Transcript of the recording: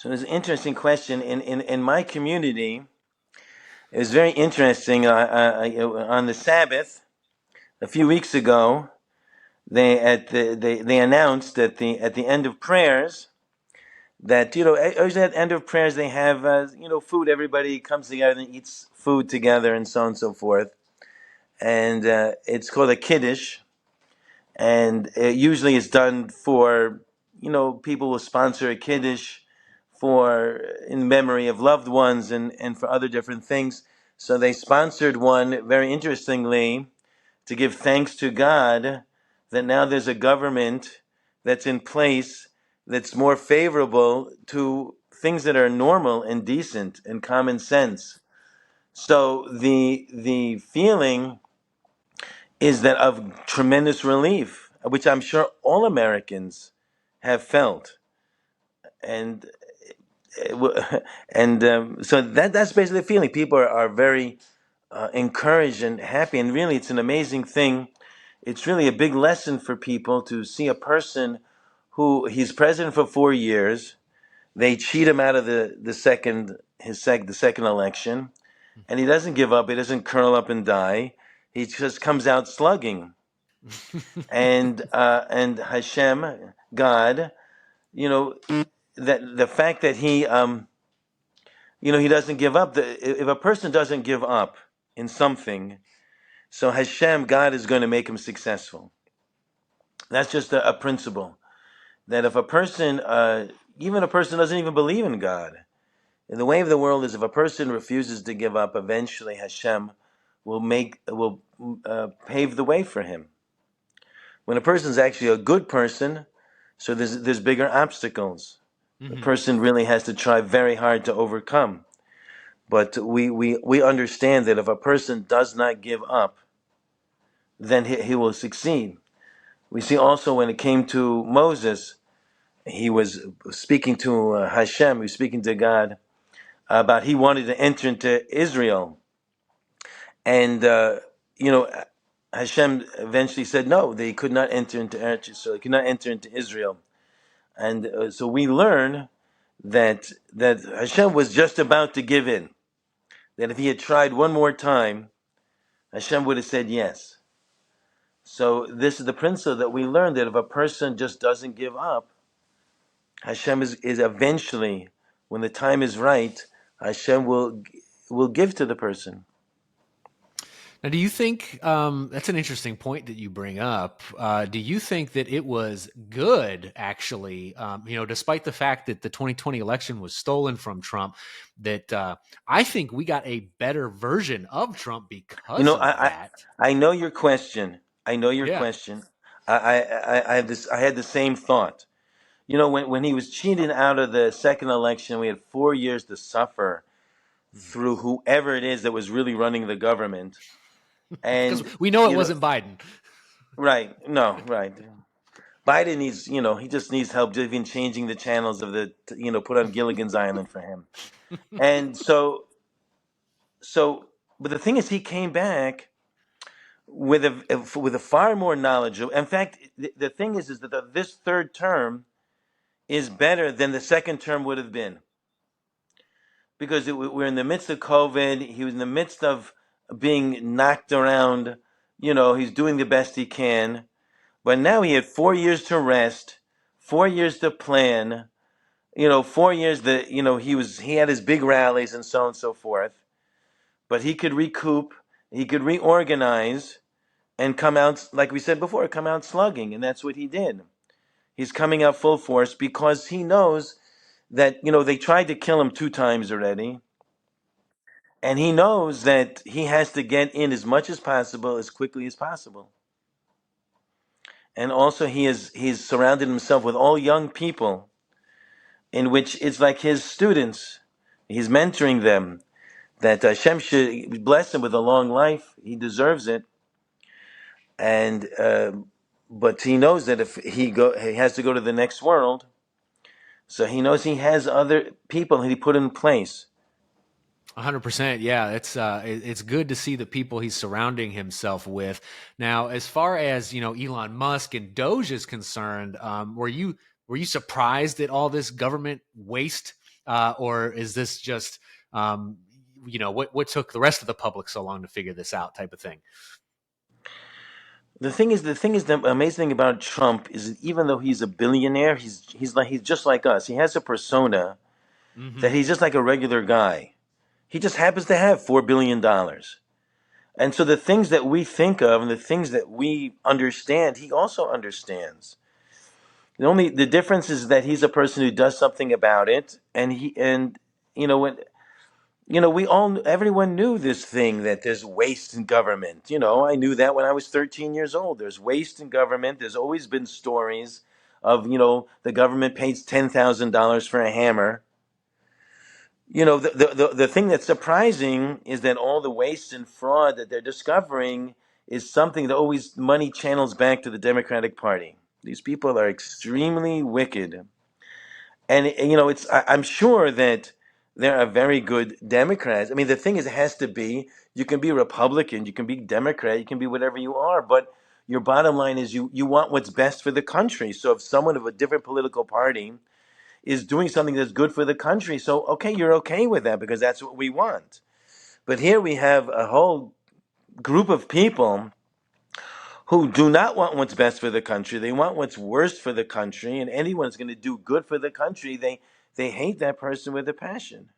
So it's an interesting question. In my community, it was very interesting. On the Sabbath a few weeks ago, they announced at the end of prayers that usually at the end of prayers they have food. Everybody comes together and eats food together and so on and so forth. And it's called a kiddush, and it usually it's done for people will sponsor a kiddush for in memory of loved ones and for other different things. So they sponsored one very interestingly to give thanks to God that now there's a government that's in place that's more favorable to things that are normal and decent and common sense. So the feeling is that of tremendous relief, which I'm sure all Americans have felt, and so that's basically the feeling. People are very encouraged and happy, and really, it's an amazing thing. It's really a big lesson for people to see a person who he's president for 4 years. They cheat him out of the second election, and he doesn't give up. He doesn't curl up and die. He just comes out slugging. And Hashem, God, you know, that the fact that he doesn't give up. If a person doesn't give up in something, so Hashem, God, is going to make him successful. That's just a principle. That if a person, even a person doesn't even believe in God, and the way of the world is if a person refuses to give up, eventually Hashem will pave the way for him. When a person is actually a good person, so there's bigger obstacles. The person really has to try very hard to overcome. But we understand that if a person does not give up, then he will succeed. We see also when it came to Moses, he was speaking to Hashem, he was speaking to God about he wanted to enter into Israel. And, Hashem eventually said no, they could not enter into Eretz Yisrael, they could not enter into Israel. And so we learn that Hashem was just about to give in. That if he had tried one more time, Hashem would have said yes. So this is the principle that we learn, that if a person just doesn't give up, Hashem is eventually, when the time is right, Hashem will give to the person. Now, do you think that's an interesting point that you bring up? Do you think that it was good, actually, despite the fact that the 2020 election was stolen from Trump, that I think we got a better version of Trump because of that? I know your question. Yeah. I have this. I had the same thought. When he was cheated out of the second election, we had 4 years to suffer through whoever it is that was really running the government. Because And we know it wasn't Biden. right, no, right. Biden needs, he just needs help just even changing the channels of put on Gilligan's Island for him. And but the thing is, he came back with a far more knowledge. In fact, the thing is that this third term is better than the second term would have been, because we're in the midst of COVID. He was in the midst of being knocked around. He's doing the best he can, but now he had 4 years to rest, 4 years to plan. 4 years that he had his big rallies and so on and so forth, but he could recoup, he could reorganize, and come out, like we said before, come out slugging, and that's what he did. He's coming out full force because he knows that they tried to kill him 2 times already, and he knows that he has to get in as much as possible, as quickly as possible. And also he's surrounded himself with all young people, in which it's like his students. He's mentoring them. That Hashem should bless him with a long life. He deserves it. And but he knows that if he has to go to the next world. So he knows he has other people he put in place. 100%. Yeah, it's good to see the people he's surrounding himself with. Now, as far as Elon Musk and Doge is concerned, were you surprised at all this government waste or is this just what took the rest of the public so long to figure this out, type of thing? The amazing thing about Trump is that even though he's a billionaire, he's just like us. He has a persona that Mm-hmm. he's just like a regular guy. He just happens to have $4 billion. And so the things that we think of and the things that we understand, he also understands. The difference is that he's a person who does something about it, and you know when everyone knew this thing that there's waste in government. I knew that when I was 13 years old. There's waste in government. There's always been stories of the government pays $10,000 for a hammer. The thing that's surprising is that all the waste and fraud that they're discovering is something that always money channels back to the Democratic Party. These people are extremely wicked, and I'm sure that there are very good Democrats. I mean, the thing is, it has to be, you can be Republican, you can be Democrat, you can be whatever you are, but your bottom line is you want what's best for the country. So if someone of a different political party is doing something that's good for the country, so okay, you're okay with that because that's what we want. But here we have a whole group of people who do not want what's best for the country. They want what's worst for the country, and anyone who's going to do good for the country, they hate that person with a passion.